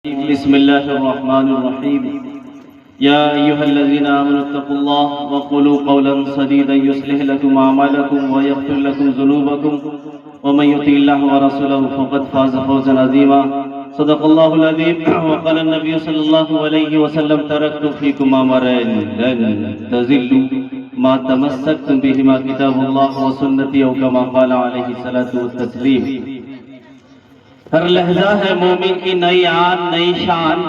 بسم الله الرحمن الرحيم يا أيها الذين آمنوا اتقوا الله وقولوا قولا سديدا يصلح لكم أعمالكم ويغفر لكم ذنوبكم ومن يطع الله ورسوله فقد فاز فوزا عظيما صدق الله العظيم وقال النبي صلى الله عليه وسلم تركت فيكم أمرين لن تضلوا ما تمسكتم بهما كتاب الله وسنتي أو كما قال عليه الصلاة والتسليم۔ ہر لہجہ ہے مومن کی نئی آن نئی شان،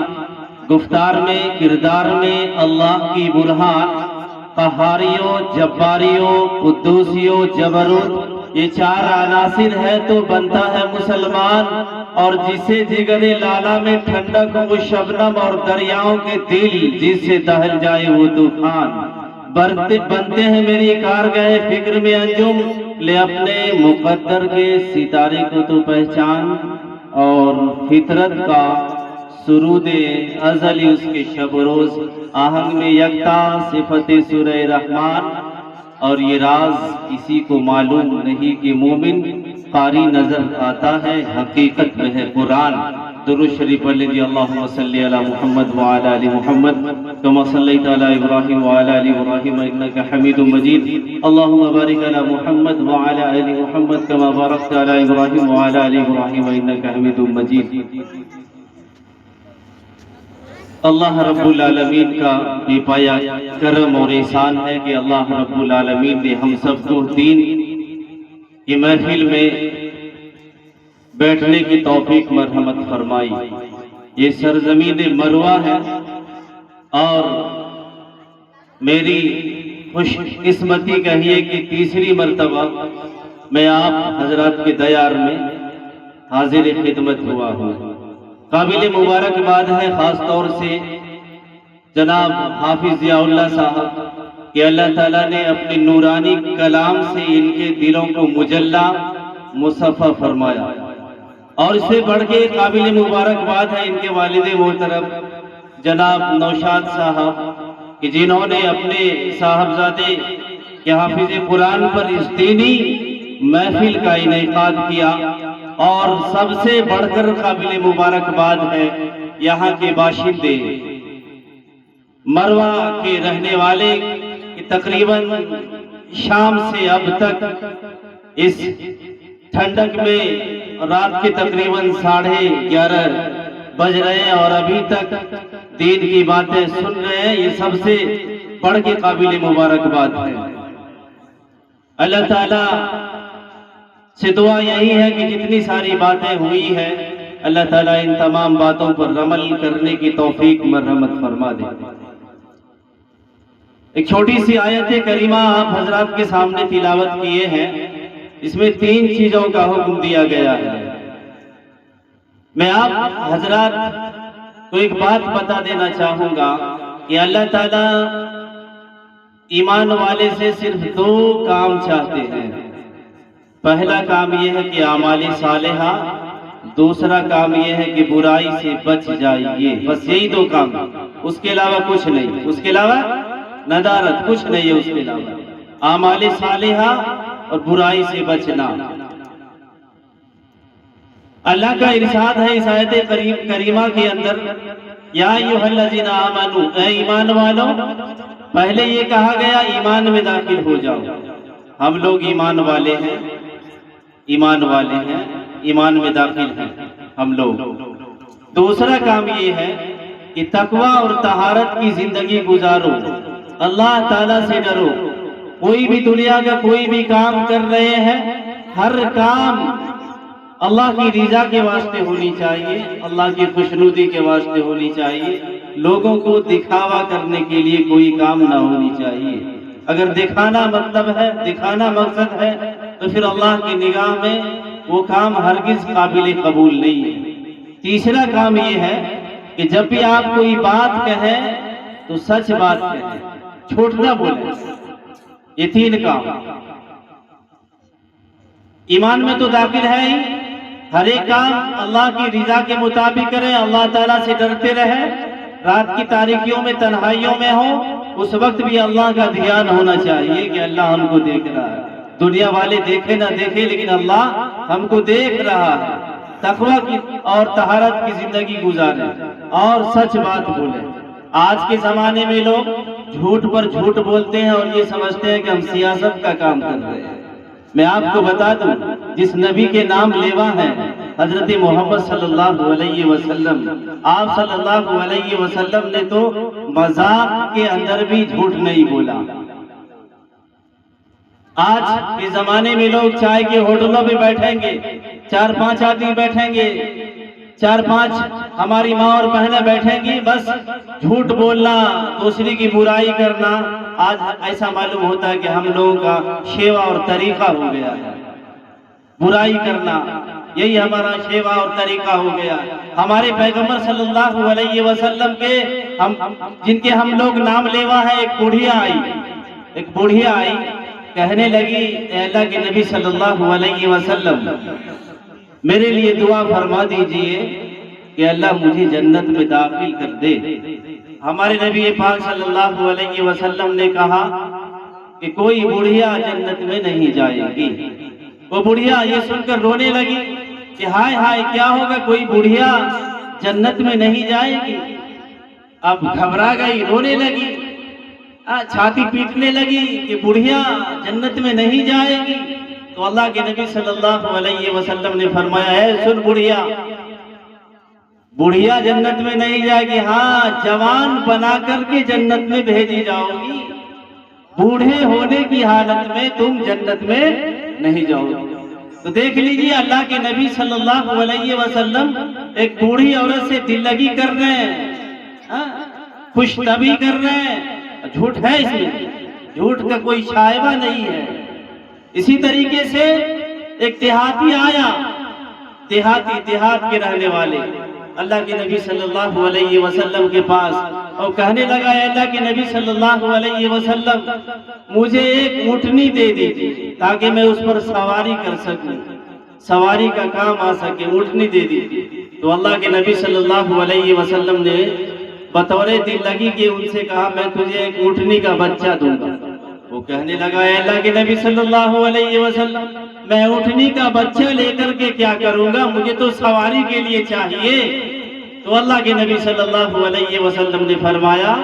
گفتار میں کردار میں اللہ کی برہان، قہاریوں جباریوں قدوسیوں جبروت یہ چار عناصر ہے تو بنتا ہے مسلمان، اور جسے جگر لالا میں ٹھنڈک وہ شبنم اور دریاؤں کے دل جس سے دہل جائے وہ طوفان، بنتے ہیں میری کارگاہ فکر میں انجم، لے اپنے مقدر کے ستارے کو تو پہچان، اور فطرت کا سرود ازلی اس کے شب و روز آہنگ میں یکتا صفت سورہ رحمان۔ اور یہ راز کسی کو معلوم نہیں کہ مومن قاری نظر آتا ہے حقیقت میں ہے قرآن۔ درود شریف پڑھ لیجیے، اللہم صلی علی محمد وعلی آل محمد کما صلیت علی ابراہیم وعلی آل ابراہیم انک حمید مجید، اللہم بارک علی محمد وعلی آل محمد کما بارکت علی ابراہیم وعلی آل ابراہیم انک حمید مجید۔ اللہ رب العالمین کا بے پایا کرم اور احسان ہے کہ اللہ رب العالمین نے ہم سب کو دین کی محفل میں بیٹھنے کی توفیق مرحمت فرمائی۔ یہ سرزمین مروہ ہے اور میری خوش قسمتی کہیے کہ تیسری مرتبہ میں آپ حضرات کے دیار میں حاضر خدمت ہوا ہوں۔ قابل مبارکباد ہے خاص طور سے جناب حافظ ضیاء اللہ صاحب کہ اللہ تعالیٰ نے اپنے نورانی کلام سے ان کے دلوں کو مجلہ مصفح فرمایا، اور اس سے بڑھ کے قابل مبارکباد ہے ان کے والد محترم جناب نوشاد صاحب کہ جنہوں نے اپنے صاحبزادے کے حافظ قرآن پر اس دینی محفل کا انعقاد کیا، اور سب سے بڑھ کر قابل مبارکباد ہے یہاں کے باشندے مروہ کے رہنے والے کہ تقریباً شام سے اب تک اس ٹھنڈک میں رات کے تقریباً 11:30 بج رہے ہیں اور ابھی تک دین کی باتیں سن رہے ہیں، یہ سب سے بڑھ کے قابل مبارکباد ہے۔ اللہ تعالیٰ سے دعا یہی ہے کہ جتنی ساری باتیں ہوئی ہیں اللہ تعالیٰ ان تمام باتوں پر عمل کرنے کی توفیق مرحمت فرما دے۔ ایک چھوٹی سی آیت کریمہ آپ حضرات کے سامنے تلاوت کیے ہیں، اس میں 3 چیزوں کا حکم دیا گیا ہے۔ میں آپ حضرات کو ایک بات بتا دینا چاہوں گا کہ اللہ تعالیٰ ایمان والے سے صرف 2 کام چاہتے ہیں۔ پہلا کام یہ ہے کہ اعمال صالحہ، دوسرا کام یہ ہے کہ برائی سے بچ جائیے، بس یہی 2 کام، اس کے علاوہ کچھ نہیں، اس کے علاوہ ندارت کچھ نہیں ہے، اس کے علاوہ اعمال صالحہ اور برائی سے بچنا۔ اللہ کا ارشاد ہے اس آیت کریمہ کے اندر، یا ایھا الذین آمنوا، اے ایمان والو، پہلے یہ کہا گیا ایمان میں داخل ہو جاؤ، ہم لوگ ایمان والے ہیں، ایمان والے ہیں، ایمان میں داخل ہیں ہم لوگ۔ دوسرا کام یہ ہے کہ تقوی اور طہارت کی زندگی گزارو، اللہ تعالیٰ سے ڈرو، کوئی بھی دنیا کا کوئی بھی کام کر رہے ہیں، ہر کام اللہ کی رضا کے واسطے ہونی چاہیے، اللہ کی خوشنودی کے واسطے ہونی چاہیے، لوگوں کو دکھاوا کرنے کے لیے کوئی کام نہ ہونی چاہیے۔ اگر دکھانا مطلب ہے، دکھانا مقصد ہے، تو پھر اللہ کی نگاہ میں وہ کام ہرگز قابل قبول نہیں ہے۔ تیسرا کام یہ ہے کہ جب بھی آپ کوئی بات کہیں تو سچ بات کہیں، جھوٹ نہ بولیں۔ یہ 3 کام ایمان میں تو داخل ہے ہی، ہر ایک کام اللہ کی رضا کے مطابق کریں، اللہ تعالیٰ سے ڈرتے رہیں، رات کی تاریکیوں میں تنہائیوں میں ہو، اس وقت بھی اللہ کا دھیان ہونا چاہیے کہ اللہ ہم کو دیکھ رہا ہے۔ دنیا والے دیکھے نہ دیکھے لیکن اللہ ہم کو دیکھ رہا ہے۔ تقوی کی اور طہارت کی زندگی گزاریں اور سچ بات بولیں۔ آج کے زمانے میں لوگ جھوٹ پر جھوٹ بولتے ہیں اور یہ سمجھتے ہیں کہ ہم سیاست کا کام کر رہے ہیں۔ میں آپ کو بتا دوں، جس نبی کے نام لیوا ہیں حضرت محمد صلی اللہ علیہ وسلم، آپ صلی اللہ علیہ وسلم نے تو مذاق کے اندر بھی جھوٹ نہیں بولا۔ آج کے زمانے میں لوگ چائے کے ہوٹلوں پہ بیٹھیں گے، 4-5 آدمی بیٹھیں گے، 4-5 ہماری ماں اور بہنیں بیٹھیں گی، بس جھوٹ بولنا، دوسری کی برائی کرنا۔ آج ایسا معلوم ہوتا ہے کہ ہم لوگوں کا شیوا اور طریقہ ہو گیا ہے، برائی کرنا، یہی ہمارا شیوا اور طریقہ ہو گیا۔ ہمارے پیغمبر صلی اللہ علیہ وسلم کے جن کے ہم لوگ نام لیوا ہے، ایک بوڑھیا آئی کہنے لگی، اے اللہ کے نبی صلی اللہ علیہ وسلم، میرے لیے دعا فرما دیجئے کہ اللہ مجھے جنت میں داخل کر دے۔ ہمارے نبی پاک صلی اللہ علیہ وسلم نے کہا کہ کوئی بوڑھیا جنت میں نہیں جائے گی۔ وہ بوڑھیا یہ سن کر رونے لگی کہ ہائے ہائے کیا ہوگا، کوئی بوڑھیا جنت میں نہیں جائے گی۔ اب گھبرا گئی، رونے لگی، چھاتی پیٹنے لگی کہ بوڑھیا جنت میں نہیں جائے گی۔ تو اللہ کے نبی صلی اللہ علیہ وسلم نے فرمایا، ہے سن بوڑھیا جنت میں نہیں جائے گی، ہاں جوان بنا کر کے جنت میں بھیجی جاؤ گی، بوڑھے ہونے کی حالت میں تم جنت میں نہیں جاؤ گی۔ تو دیکھ لیجیے اللہ کے نبی صلی اللہ علیہ وسلم ایک بوڑھی عورت سے دل لگی کر رہے ہیں، خوش طبی کر رہے ہیں۔ جھوٹ ہے اس میں، جھوٹ کا کوئی شائبہ نہیں ہے۔ اسی طریقے سے ایک دیہاتی آیا، دیہات کے رہنے والے اللہ کے نبی صلی اللہ علیہ وسلم کے پاس، اور کہنے لگا، اے اللہ کے نبی صلی اللہ علیہ وسلم، مجھے ایک اونٹنی دے دیجیے تاکہ میں اس پر سواری کر سکوں، سواری کا کام آ سکے، اونٹنی دے دیجیے۔ تو اللہ کے نبی صلی اللہ علیہ وسلم نے بطور دل لگی کہ ان سے کہا، میں تجھے ایک اونٹنی کا بچہ دوں گا۔ وہ کہنے لگا، اے اللہ کے نبی صلی اللہ علیہ وسلم، میں اونٹنی کا بچہ لے کر کے کیا کروں گا، مجھے تو سواری کے لیے چاہیے۔ تو اللہ کے نبی صلی اللہ علیہ وسلم نے فرمایا،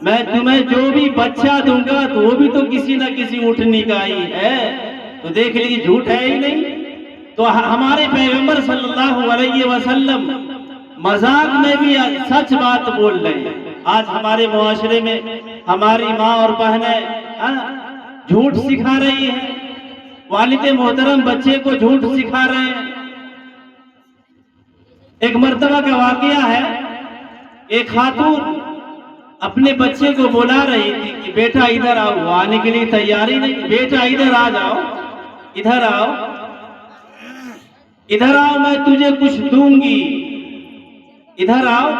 میں تمہیں جو بھی بچہ دوں گا تو وہ بھی تو کسی نہ کسی اونٹنی کا ہی ہے۔ تو دیکھ لیجیے جھوٹ ہے ہی نہیں۔ تو ہمارے پیغمبر صلی اللہ علیہ وسلم مذاق میں بھی سچ بات بول رہے ہیں۔ آج ہمارے معاشرے میں ہماری ماں اور بہنیں جھوٹ سکھا رہی ہیں، والد محترم بچے کو جھوٹ سکھا رہے ہیں۔ ایک مرتبہ کا واقعہ ہے، ایک خاتون اپنے بچے کو بلا رہی تھی کہ بیٹا ادھر آؤ، وہ آنے کے لیے تیاری نہیں، بیٹا ادھر آ جاؤ، ادھر آؤ، ادھر آؤ، میں تجھے کچھ دوں گی، ادھر آؤ۔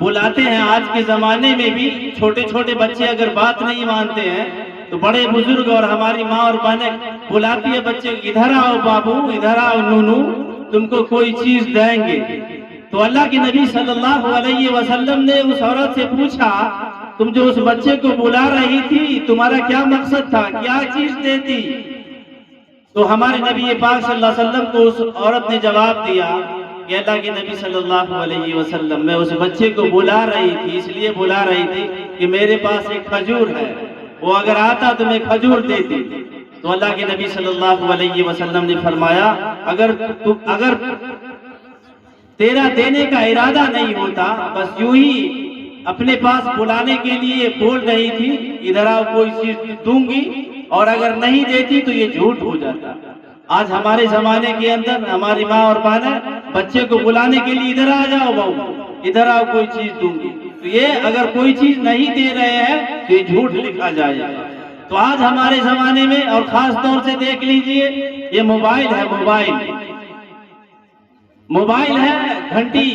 بلاتے ہیں، آج کے زمانے میں بھی چھوٹے چھوٹے بچے اگر بات نہیں مانتے ہیں تو بڑے بزرگ اور ہماری ماں اور بہنیں بلاتی ہے بچے، ادھر آؤ بابو، ادھر آؤ نونو، تم کو کوئی چیز دیں گے۔ تو اللہ کے نبی صلی اللہ علیہ وسلم نے اس عورت سے پوچھا، تم جو اس بچے کو بلا رہی تھی تمہارا کیا مقصد تھا، کیا چیز دیتی؟ تو ہمارے نبی پاک صلی اللہ علیہ وسلم کو اس عورت نے جواب دیا کہ اللہ کے نبی صلی اللہ علیہ وسلم، میں اس بچے کو بلا رہی تھی، اس لیے بلا رہی تھی کہ میرے پاس ایک کھجور ہے، وہ اگر آتا تو میں کھجور دیتی۔ تو اللہ کے نبی صلی اللہ علیہ وسلم نے فرمایا، اگر تیرا دینے کا ارادہ نہیں ہوتا، بس یوں ہی اپنے پاس بلانے کے لیے بول رہی تھی ادھر آؤ کوئی چیز دوں گی، اور اگر نہیں دیتی تو یہ جھوٹ ہو جاتا۔ آج ہمارے زمانے کے اندر ہماری ماں اور بہنیں بچے کو بلانے کے لیے ادھر آ جاؤ بابو، ادھر آؤ کوئی چیز دوں گی، تو یہ اگر کوئی چیز نہیں دے رہے ہیں تو یہ جھوٹ لکھا جائے گا۔ تو آج ہمارے زمانے میں اور خاص طور سے دیکھ لیجئے، یہ موبائل ہے، موبائل ہے، گھنٹی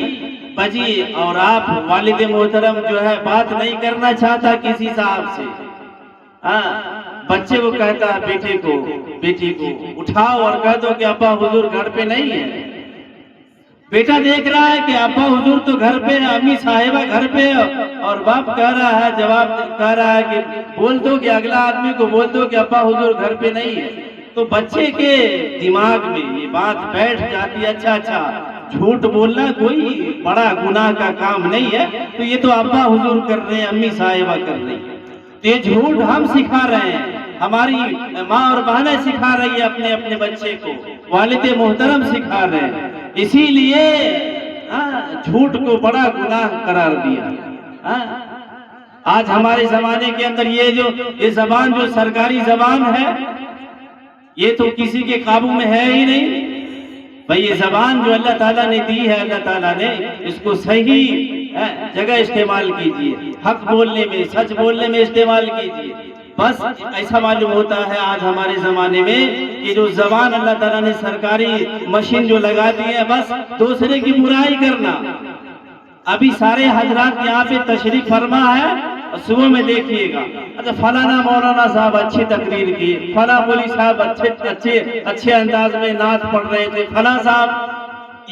بجی اور آپ والد محترم جو ہے بات نہیں کرنا چاہتا کسی صاحب سے، بچے کو کہتا ہے بیٹی کو اٹھاؤ اور کہہ دو کہ ابا حضور گھر پہ نہیں ہے۔ بیٹا دیکھ رہا ہے کہ ابا حضور تو گھر پہ ہے، امی صاحبہ گھر پہ ہے، اور باپ کہہ رہا ہے، جواب کہہ رہا ہے کہ بول دو کہ اگلا آدمی کو بول دو کہ ابا حضور گھر پہ نہیں ہے۔ تو بچے کے دماغ میں یہ بات بیٹھ جاتی ہے، اچھا جھوٹ بولنا کوئی بڑا گناہ کا کام نہیں ہے، تو یہ تو ابا حضور کر رہے ہیں، امی صاحبہ کر رہی ہیں، تو یہ جھوٹ ہم سکھا رہے ہیں، ہماری ماں اور بہنیں سکھا رہی ہے اپنے بچے کو، والد محترم سکھا رہے ہیں، اسی لیے جھوٹ کو بڑا گناہ قرار دیا۔ آج ہمارے زمانے کے اندر یہ زبان جو سرکاری زبان ہے، یہ تو کسی کے قابو میں ہے ہی نہیں بھئی۔ یہ زبان جو اللہ تعالیٰ نے دی ہے، اللہ تعالیٰ نے اس کو صحیح جگہ استعمال کیجئے، حق بولنے میں، سچ بولنے میں استعمال کیجئے۔ بس ایسا معلوم ہوتا ہے آج ہمارے زمانے میں کہ جو زبان اللہ تعالیٰ نے سرکاری مشین جو لگا دی ہے، بس دوسرے کی برائی کرنا۔ ابھی سارے حضرات یہاں پہ تشریف فرما ہے، صبح میں دیکھیے گا، اچھا فلانا مولانا صاحب اچھی تقریر کی، فلاں مولوی صاحب اچھے انداز میں نعت پڑھ رہے تھے، فلاں صاحب،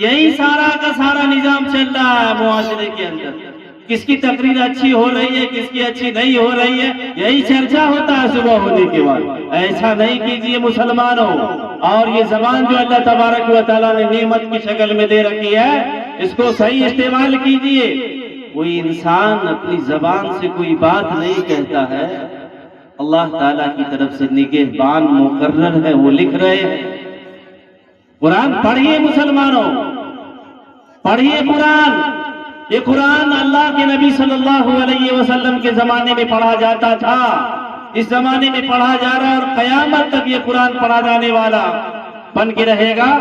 یہی سارا کا سارا نظام چل رہا ہے معاشرے کے اندر۔ کس کی تقریر اچھی ہو رہی ہے، کس کی اچھی نہیں ہو رہی ہے، یہی چرچا ہوتا ہے صبح ہونے کے بعد۔ ایسا نہیں کیجیے مسلمانوں، اور یہ زبان جو اللہ تبارک و تعالیٰ نے نعمت کی شکل میں دے رکھی ہے، اس کو صحیح استعمال کیجیے۔ کوئی انسان اپنی زبان سے کوئی بات نہیں کہتا ہے، اللہ تعالیٰ کی طرف سے نگہبان مقرر ہے، وہ لکھ رہے ہیں۔ قرآن پڑھیے مسلمانوں، پڑھیے قرآن۔ یہ قرآن اللہ کے نبی صلی اللہ علیہ وسلم کے زمانے میں پڑھا جاتا تھا، اس زمانے میں پڑھا جا رہا ہے، اور قیامت تک یہ قرآن پڑھا جانے والا بن کے رہے گا۔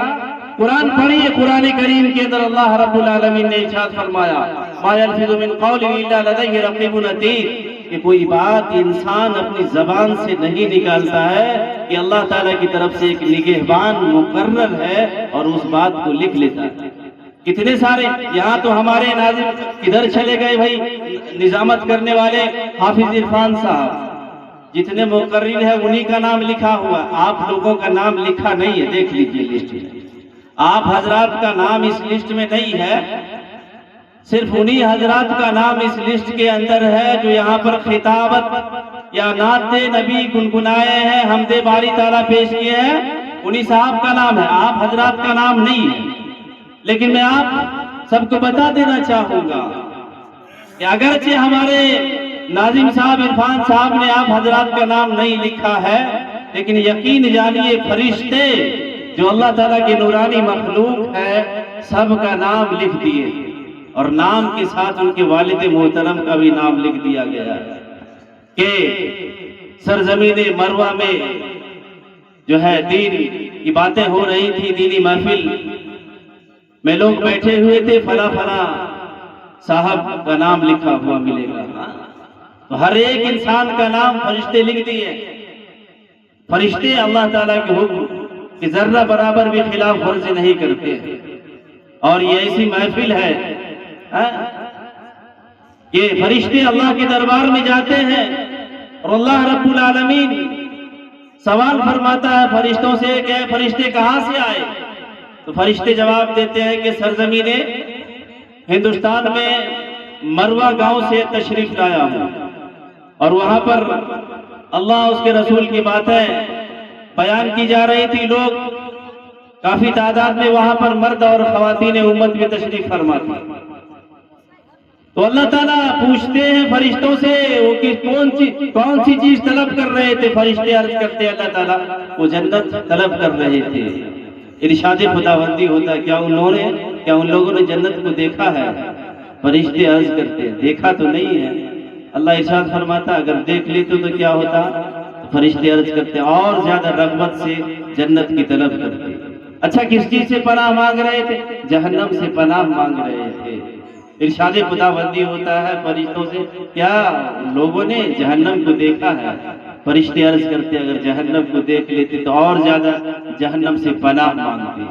قرآن پڑھیے۔ قرآن کریم کے اندر اللہ رب العالمین نے ارشاد فرمایا، ما یلفظ من قول الا لدیہ رقیب عتید، کہ کوئی بات انسان اپنی زبان سے نہیں نکالتا ہے کہ اللہ تعالیٰ کی طرف سے ایک نگہبان مقرر ہے اور اس بات کو لکھ لیتا ہے۔ کتنے سارے یہاں تو ہمارے ناظم کدھر چلے گئے بھائی، نظامت کرنے والے حافظ عرفان صاحب، جتنے مقرر ہیں انہی کا نام لکھا ہوا، آپ لوگوں کا نام لکھا نہیں ہے، دیکھ لیجئے لسٹ میں، آپ حضرات کا نام اس لسٹ میں نہیں ہے، صرف انہی حضرات کا نام اس لسٹ کے اندر ہے جو یہاں پر خطابت یا نعت نبی گنگنائے ہیں، حمد باری تعالیٰ پیش کیے ہیں، انہی صاحب کا نام ہے، آپ حضرات کا نام نہیں ہے۔ لیکن میں آپ سب کو بتا دینا چاہوں گا کہ اگرچہ ہمارے ناظم صاحب عرفان صاحب نے آپ حضرات کا نام نہیں لکھا ہے، لیکن یقین جانیے فرشتے جو اللہ تعالیٰ کی نورانی مخلوق ہے سب کا نام لکھ دیے، اور نام کے ساتھ ان کے والد محترم کا بھی نام لکھ دیا گیا ہے کہ سرزمین مروہ میں جو ہے دین کی باتیں ہو رہی تھی، دینی محفل میں لوگ بیٹھے ہوئے تھے، فلاں صاحب کا نام لکھا ہوا ملے گا۔ تو ہر ایک انسان کا نام فرشتے لکھ دیے۔ فرشتے اللہ تعالیٰ کے حکم کہ ذرہ برابر بھی خلاف ورزی نہیں کرتے، اور یہ ایسی محفل ہے کہ فرشتے اللہ کے دربار میں جاتے ہیں، اور اللہ رب العالمین سوال فرماتا ہے فرشتوں سے کہ فرشتے کہاں سے آئے؟ تو فرشتے جواب دیتے ہیں کہ سرزمین ہندوستان میں مروہ گاؤں سے تشریف لایا ہوں، اور وہاں پر اللہ اس کے رسول کی باتیں بیان کی جا رہی تھی، لوگ کافی تعداد میں وہاں پر مرد اور خواتین امت بھی تشریف فرما تھی۔ تو اللہ تعالیٰ پوچھتے ہیں فرشتوں سے وہ کہ کون سی چیز طلب کر رہے تھے؟ فرشتے عرض کرتے ہیں اللہ تعالیٰ وہ جنت طلب کر رہے تھے۔ ارشاد خداوندی ہوتا ہے کیا ان لوگوں نے جنت کو دیکھا ہے؟ فرشتے عرض کرتے ہیں دیکھا تو نہیں ہے۔ اللہ ارشاد فرماتا اگر دیکھ لیتے تو کیا ہوتا؟ فرشتے عرض کرتے اور زیادہ رغبت سے جنت کی طلب کرتے۔ اچھا کس چیز سے پناہ مانگ رہے تھے؟ جہنم سے پناہ مانگ رہے تھے۔ ارشاد خداوندی ہوتا ہے فرشتوں سے کیا لوگوں نے جہنم کو دیکھا ہے؟ فرشتے عرض کرتے اگر جہنم کو دیکھ لیتے تو اور زیادہ جہنم سے پناہ مانگتے۔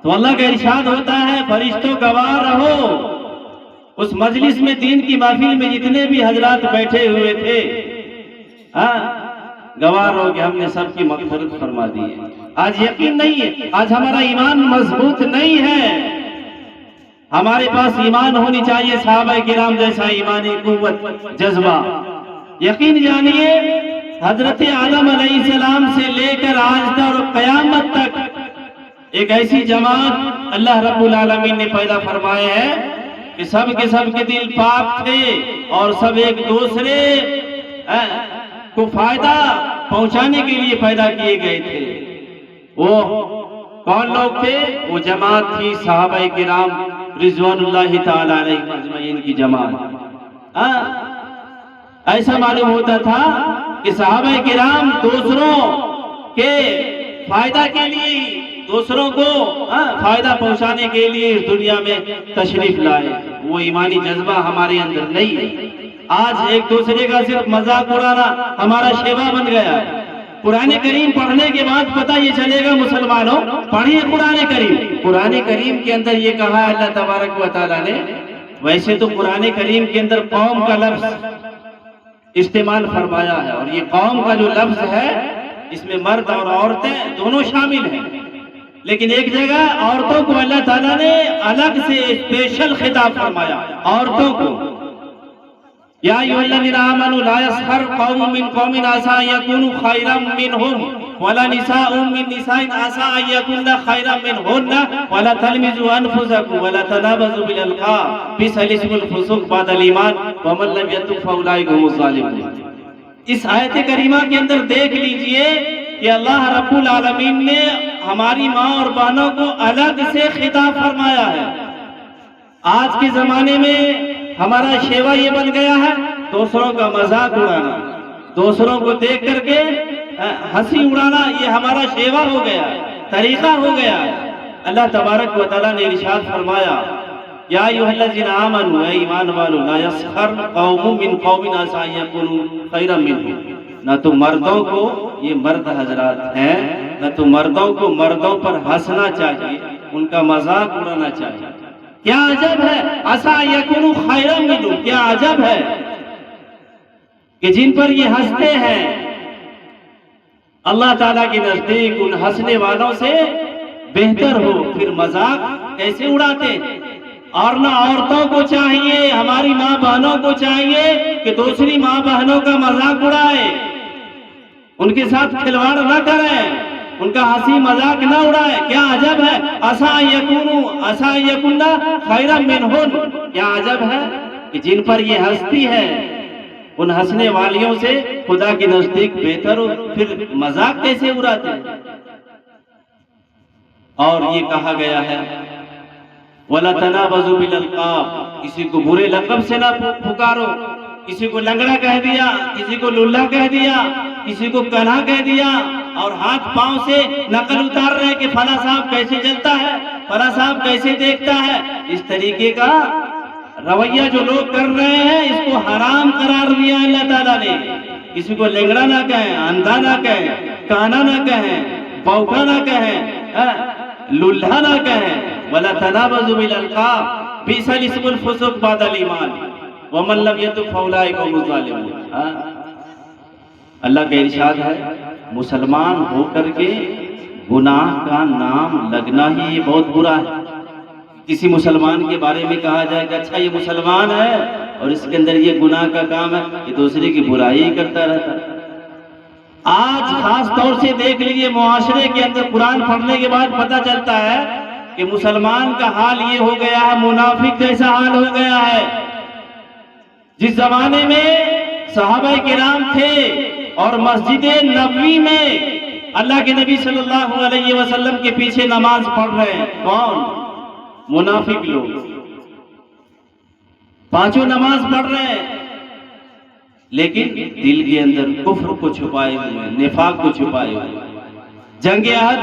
تو اللہ کا ارشاد ہوتا ہے فرشتوں گواہ رہو، اس مجلس میں دین کی محفل میں جتنے بھی حضرات بیٹھے ہوئے تھے گواہ رہو کہ ہم نے سب کی مغفرت فرما دی ہے۔ آج یقین نہیں ہے، آج ہمارا ایمان مضبوط نہیں ہے۔ ہمارے پاس ایمان ہونی چاہیے صحابہ کرام جیسا ایمانی قوت، جذبہ۔ یقین جانیے حضرت آدم علیہ السلام سے لے کر آج تک اور قیامت تک ایک ایسی جماعت اللہ رب العالمین نے پیدا فرمائے ہے کہ سب کے دل پاک تھے اور سب ایک دوسرے کو فائدہ پہنچانے کے لیے پیدا کیے گئے تھے۔ وہ کون لوگ تھے؟ وہ جماعت تھی صحابہ کرام رضوان اللہ تعالی علیہم اجمعین کی جماعت۔ ایسا معلوم ہوتا تھا کہ صحابہ کرام دوسروں کے فائدہ کے لیے، دوسروں کو فائدہ پہنچانے کے لیے اس دنیا میں تشریف لائے۔ وہ ایمانی جذبہ ہمارے اندر نہیں ہے۔ آج ایک دوسرے کا صرف مذاق اڑانا ہمارا شیوا بن گیا۔ قرآن کریم پڑھنے کے بعد پتہ یہ چلے گا مسلمانوں، پڑھیے قرآن کریم۔ قرآن کریم کے اندر یہ کہا ہے اللہ تبارک و تعالیٰ نے، ویسے تو قرآن کریم کے اندر قوم کا لفظ استعمال فرمایا ہے، اور یہ قوم کا جو لفظ ہے اس میں مرد اور عورتیں دونوں شامل ہیں، لیکن ایک جگہ عورتوں کو اللہ تعالیٰ نے الگ سے اسپیشل خطاب فرمایا عورتوں کو۔ یا ایھا الذین آمنوا لا یسخر قوم من قوم عسى ان یکونوا خیرا منهم ولا نساء من نساء عسى ان یکن خیرا منهن ولا تلمزوا انفسکم ولا تنابزوا بالالقاب بئس الاسم الفسوق بعد الایمان ومن لم یتب فاولئک هم الظالمون۔ اس آیت کریمہ کے اندر دیکھ لیجئے کہ اللہ رب العالمین نے ہماری ماں اور بہنوں کو الگ سے خطاب فرمایا ہے۔ آج کے زمانے میں ہمارا شیوا یہ بن گیا ہے دوسروں کا مذاق اڑانا، دوسروں کو دیکھ کر کے ہنسی اڑانا، یہ ہمارا شیوا ہو گیا، طریقہ ہو گیا۔ اللہ تبارک و تعالیٰ نے ارشاد فرمایا یا ایھا الذین آمنوا، اے ایمان والو، لا یسخر قوم من قوم عسى ان یکونوا خیرا منهم، نہ تو مردوں کو، یہ مرد حضرات ہیں، نہ تو مردوں کو مردوں پر ہنسنا چاہیے، ان کا مذاق اڑانا چاہیے۔ کیا عجب ہے، عسى ان یکونوا خیرا منهم، کیا عجب ہے کہ جن پر یہ ہنستے ہیں اللہ تعالیٰ کے نزدیک ان ہنسنے والوں سے بہتر ہو، پھر مذاق کیسے اڑاتے؟ اور نہ عورتوں کو چاہیے، ہماری ماں بہنوں کو چاہیے کہ دوسری ماں بہنوں کا مذاق اڑائے، ان کے ساتھ کھلواڑ نہ کریں، ان کا ہنسی مذاق نہ اڑائے۔ کیا عجب ہے، عسى ان یکونوا، عسى ان یکن خیرا منہن، کیا عجب ہے کہ جن پر یہ ہنستی ہے ان ہنسنے والیوں سے خدا کے نزدیک بہتر ہو، پھر مذاق کیسے اڑاتے ہیں؟ اور یہ کہا گیا ہے وَلَا تَنَابَزُوا بِالْأَلْقَابِ، کسی کو برے لقب سے نہ پکارو، کسی کو لنگڑا کہہ دیا، کسی کو للہ کہہ دیا، کسی کو کنہا کہہ دیا، اور ہاتھ پاؤں سے نقل اتار رہے کہ فلاں صاحب کیسے چلتا ہے، فلاں صاحب کیسے دیکھتا ہے۔ اس طریقے کا رویہ جو لوگ کر رہے ہیں اس کو حرام قرار دیا اللہ تعالیٰ نے۔ کسی کو لنگڑا نہ کہیں، اندھا نہ کہیں، کانا نہ کہیں، بوکا نہ کہیں، للہ نہ کہیں۔ وَلَا تَنَابَزُوا بِالْأَلْقَابِ بِئْسَ الِاسْمُ الْفُسُوقُ بَعْدَ الْإِيمَانِ وَمَن لَّمْ يَتُبْ فَأُولَٰئِکَ هُمُ الظَّالِمُونَ۔ اللہ کا ارشاد ہے مسلمان ہو کر کے گناہ کا نام لگنا ہی یہ بہت برا ہے۔ کسی مسلمان کے بارے میں کہا جائے کہ اچھا یہ مسلمان ہے اور اس کے اندر یہ گناہ کا کام ہے، یہ دوسرے کی برائی کرتا رہتا ہے۔ آج خاص طور سے دیکھ لیجئے معاشرے کے اندر قرآن پڑھنے کے بعد پتہ چلتا ہے کہ مسلمان کا حال یہ ہو گیا ہے، منافق جیسا حال ہو گیا ہے۔ جس زمانے میں صحابہ کرام تھے اور مسجد نبوی میں اللہ کے نبی صلی اللہ علیہ وسلم کے پیچھے نماز پڑھ رہے ہیں، کون؟ منافق لوگ، پانچوں نماز پڑھ رہے ہیں لیکن دل کے اندر کفر کو چھپائے ہوئے، نفاق کو چھپائے ہوئے۔ جنگ احد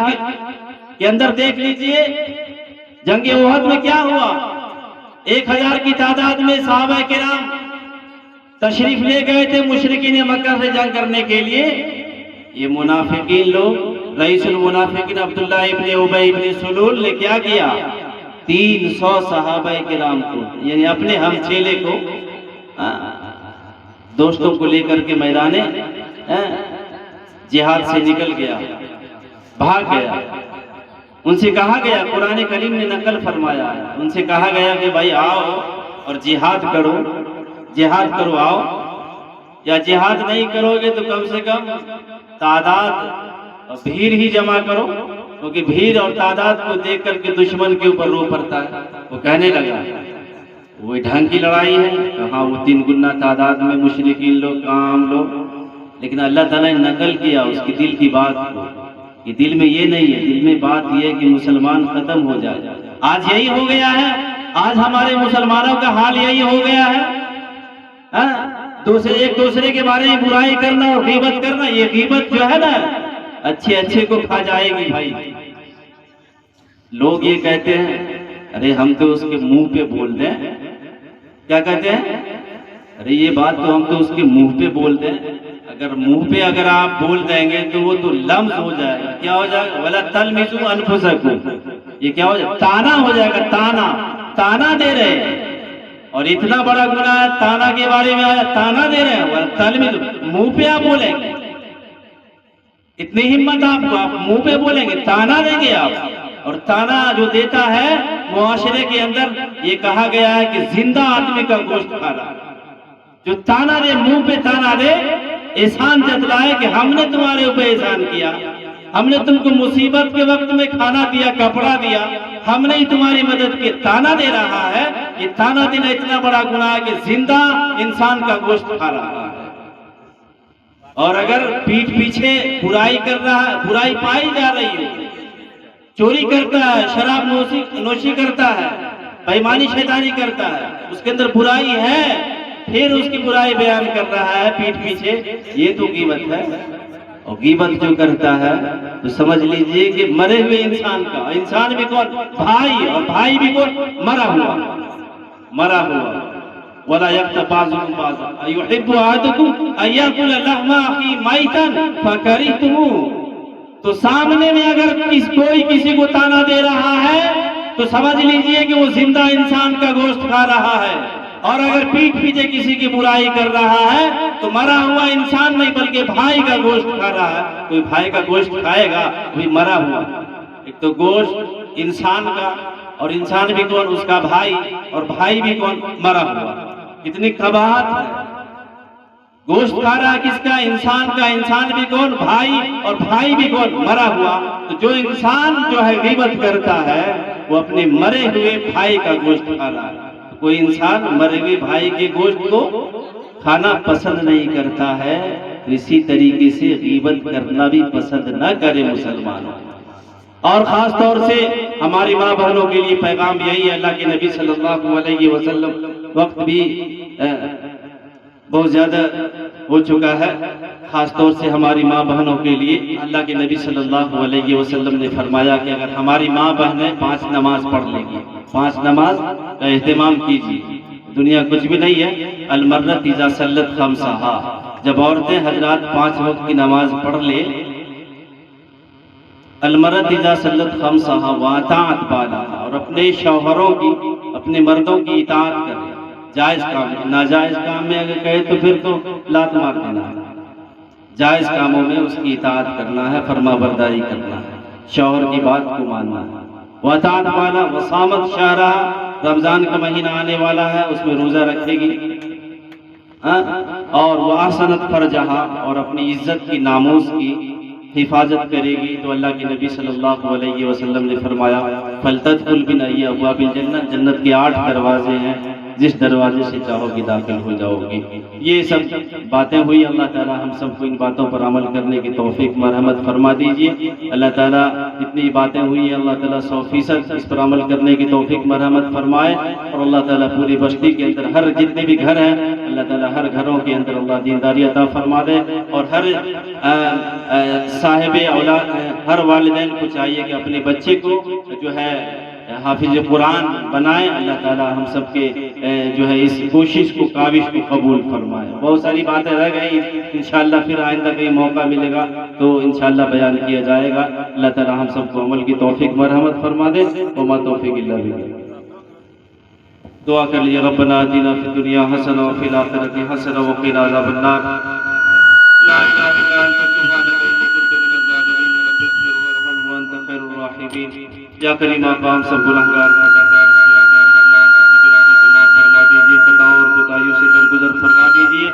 کے اندر دیکھ لیجئے، جنگ احد میں کیا ہوا؟ 1000 کی تعداد میں صحابہ کرام تشریف لے گئے تھے مشرکین مکہ سے جنگ کرنے کے لیے۔ یہ منافقین لوگ، رئیس المنافقین عبداللہ ابن ابی ابن سلول نے کیا کیا؟ 300 صحابہ کرام کو، یعنی اپنے ہم چیلے کو، دوستوں کو لے کر کے میدان جہاد سے نکل گیا، بھاگ گیا۔ ان سے کہا گیا، قرآن کریم نے نقل فرمایا ہے، ان سے کہا گیا کہ بھائی آؤ اور جہاد کرو، جہاد کرو، آؤ۔ یا جہاد نہیں کرو گے تو کم سے کم تعداد اور بھیڑ ہی جمع کرو، کیونکہ بھیڑ اور تعداد کو دیکھ کر کے دشمن کے اوپر رو پڑتا ہے۔ وہ کہنے لگا وہ ڈھنگ کی لڑائی ہے، کہاں وہ 3 گنا تعداد میں مشرکین لوگ، کہاں ہم لوگ۔ لیکن اللہ تعالیٰ نے نقل کیا اس کی دل کی بات کو، کہ دل میں یہ نہیں ہے، دل میں بات یہ ہے کہ مسلمان ختم ہو جائے۔ آج یہی ہو گیا ہے، آج ہمارے مسلمانوں کا حال یہی ہو گیا ہے۔ ایک دوسرے کے بارے میں برائی کرنا اور غیبت کرنا، یہ غیبت جو ہے نا اچھے اچھے کو کھا جائے گی بھائی۔ لوگ یہ کہتے ہیں ارے ہم تو اس کے منہ پہ بول دیں، کیا کہتے ہیں؟ ارے یہ بات تو ہم تو اس کے منہ پہ بول دیں۔ اگر منہ پہ اگر آپ بول دیں گے تو وہ تو لمز ہو جائے گا، کیا ہو جائے گا؟ وَلَا تَلْمِزُوا أَنفُسَكُمْ، یہ کیا ہو جائے گا؟ تانا ہو جائے گا، تانا دے رہے ہیں۔ اور اتنا بڑا گناہ ہے، تانا کے بارے میں آیا، تانا دے رہے ہیں۔ وَلَا تَلْمِزُوا، منہ پہ آپ بولیں گے، اتنی ہمت آپ کو، آپ منہ پہ بولیں گے، تانا دیں گے آپ۔ اور تانا جو دیتا ہے معاشرے کے اندر، یہ کہا گیا ہے کہ زندہ آدمی کا گوشت کھانا۔ جو تانا دے، منہ پہ تانا دے، احسان جتلائے کہ ہم نے تمہارے اوپر احسان کیا، ہم نے تم کو مصیبت کے وقت میں کھانا دیا، کپڑا دیا، ہم نے ہی تمہاری مدد کی۔ تانا دے رہا ہے، یہ تانا دینا اتنا بڑا گناہ ہے کہ زندہ انسان کا گوشت کھا رہا ہے۔ اور اگر پیٹھ پیچھے برائی کر رہا ہے، برائی پائی جا رہی ہے، چوری کرتا ہے، شراب نوشی کرتا ہے، بےایمانی شیطانی کرتا ہے، اس کے اندر برائی ہے، پھر اس کی برائی بیان کر رہا ہے پیٹھ پیچھے، یہ تو غیبت ہے۔ اور غیبت جو کرتا ہے تو سمجھ لیجئے کہ مرے ہوئے انسان کا، انسان بھی کون؟ بھائی، اور بھائی بھی کون؟ مرا ہوا۔ وَلَا يَغْتَبْ بَعْضُكُمْ بَعْضًا أَيُحِبُّ أَحَدُكُمْ أَن يَأْكُلَ لَحْمَ أَخِيهِ مَيْتًا فَكَرِهْتُمُوهُ۔ تو سامنے میں اگر کوئی کسی کو تانا دے رہا ہے تو سمجھ لیجئے کہ وہ زندہ انسان کا گوشت کھا رہا ہے، اور اگر پیٹھ پیچھے کسی کی برائی کر رہا ہے تو مرا ہوا انسان نہیں بلکہ بھائی کا گوشت کھا رہا ہے۔ کوئی بھائی کا گوشت کھائے گا وہی مرا ہوا۔ ایک تو گوشت انسان کا، اور انسان بھی کون؟ اس کا بھائی، اور بھائی بھی کون؟ مرا ہوا۔ کتنی قباحت ہے۔ گوشت کھا رہا کس کا؟ انسان کا، انسان بھی کون؟ بھائی، اور بھائی بھی کون؟ مرا ہوا۔ تو جو انسان جو ہے غیبت کرتا ہے وہ اپنے مرے ہوئے بھائی کا گوشت کھا رہا ہے۔ کوئی انسان مرے ہوئے بھائی کے گوشت کو کھانا پسند نہیں کرتا ہے، تو اسی طریقے سے غیبت کرنا بھی پسند نہ کرے مسلمانوں۔ اور خاص طور سے ہماری ماں بہنوں کے لیے پیغام یہی ہے، اللہ کے نبی صلی اللہ علیہ وسلم، وقت بھی بہت زیادہ ہو چکا ہے، خاص طور سے ہماری ماں بہنوں کے لیے اللہ کے نبی صلی اللہ علیہ وسلم نے فرمایا کہ اگر ہماری ماں بہنیں 5 نماز پڑھ لیں گی، 5 نماز کا اہتمام کیجیے۔ دنیا کچھ بھی نہیں ہے۔ المرأۃ اذا صلت خمسہا، جب عورتیں حضرات 5 وقت کی نماز پڑھ لے، المرأۃ اذا صلت خمسہا واطاعت بالہا، اور اپنے شوہروں کی، اپنے مردوں کی اطاعت کرے، جائز کام میں، ناجائز کام میں اگر کہے تو پھر تو لات مار دینا ہے۔ جائز کاموں میں اس کی اطاعت کرنا ہے، فرما برداری کرنا ہے، شوہر کی بات کو ماننا ہے۔ واطاعت بالا وصامت شہرہ، رمضان کا مہینہ آنے والا ہے، اس میں روزہ رکھے گی، اور وَأَحْسَنَتْ فَرْجَهَا، اور اپنی عزت کی، ناموس کی حفاظت کرے گی، تو اللہ کے نبی صلی اللہ علیہ وسلم نے فرمایا فَلْتَدْخُلْ مِنْ أَيِّ أَبْوَابِ الْجَنَّةِ، جنت کے 8 دروازے ہیں، جس دروازے سے چاہو گی داخل ہو جاؤ گی۔ یہ سب باتیں ہوئی، اللہ تعالی ہم سب کو ان باتوں پر عمل کرنے کی توفیق مرحمت فرما دیجئے۔ اللہ تعالی جتنی باتیں ہوئی ہیں اللہ تعالی 100% اس پر عمل کرنے کی توفیق مرحمت فرمائے، اور اللہ تعالی پوری بستی کے اندر ہر جتنے بھی گھر ہیں اللہ تعالی ہر گھروں کے اندر اللہ دینداری عطا فرما دے، اور ہر صاحب اولاد، ہر والدین کو چاہیے کہ اپنے بچے کو جو ہے حافظ قرآن بنائے۔ اللہ تعالی ہم سب کے جو ہے اس کوشش کو، کاوش کو قبول فرمائے۔ بہت ساری باتیں رہ گئی، انشاءاللہ پھر آئندہ کہیں موقع ملے گا تو انشاءاللہ بیان کیا جائے گا۔ اللہ تعالی ہم سب کو عمل کی توفیق مرحمت فرما دے، وما توفیق الا باللہ۔ دعا کر لیجیے، ربنا آتنا فی الدنیا حسنہ وفی الآخرۃ حسنہ وقنا عذاب النار، لا الہ الا انت سبحانک انی کنت من الظالمین، رب اغفر وارحم وانت خیر الراحمین۔ یا کریم آقا، ہم سب گناہگار، خطاکار، سیاہکار، اللہ سب گناہوں کو معاف فرما دیجیے، خطاؤں اور کوتاہیوں سے درگزر فرما دیجیے۔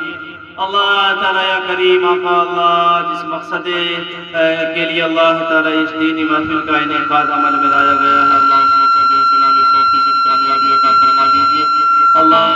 اللہ تعالیٰ یا کریم آقا اللہ جس مقصد کے لیے اللہ تعالیٰ اس دینی محفل کا انعقاد عمل میں لایا گیا ہے اللہ اس مقصد سلامی 100% کامیابی عطا فرما دیجیے اللہ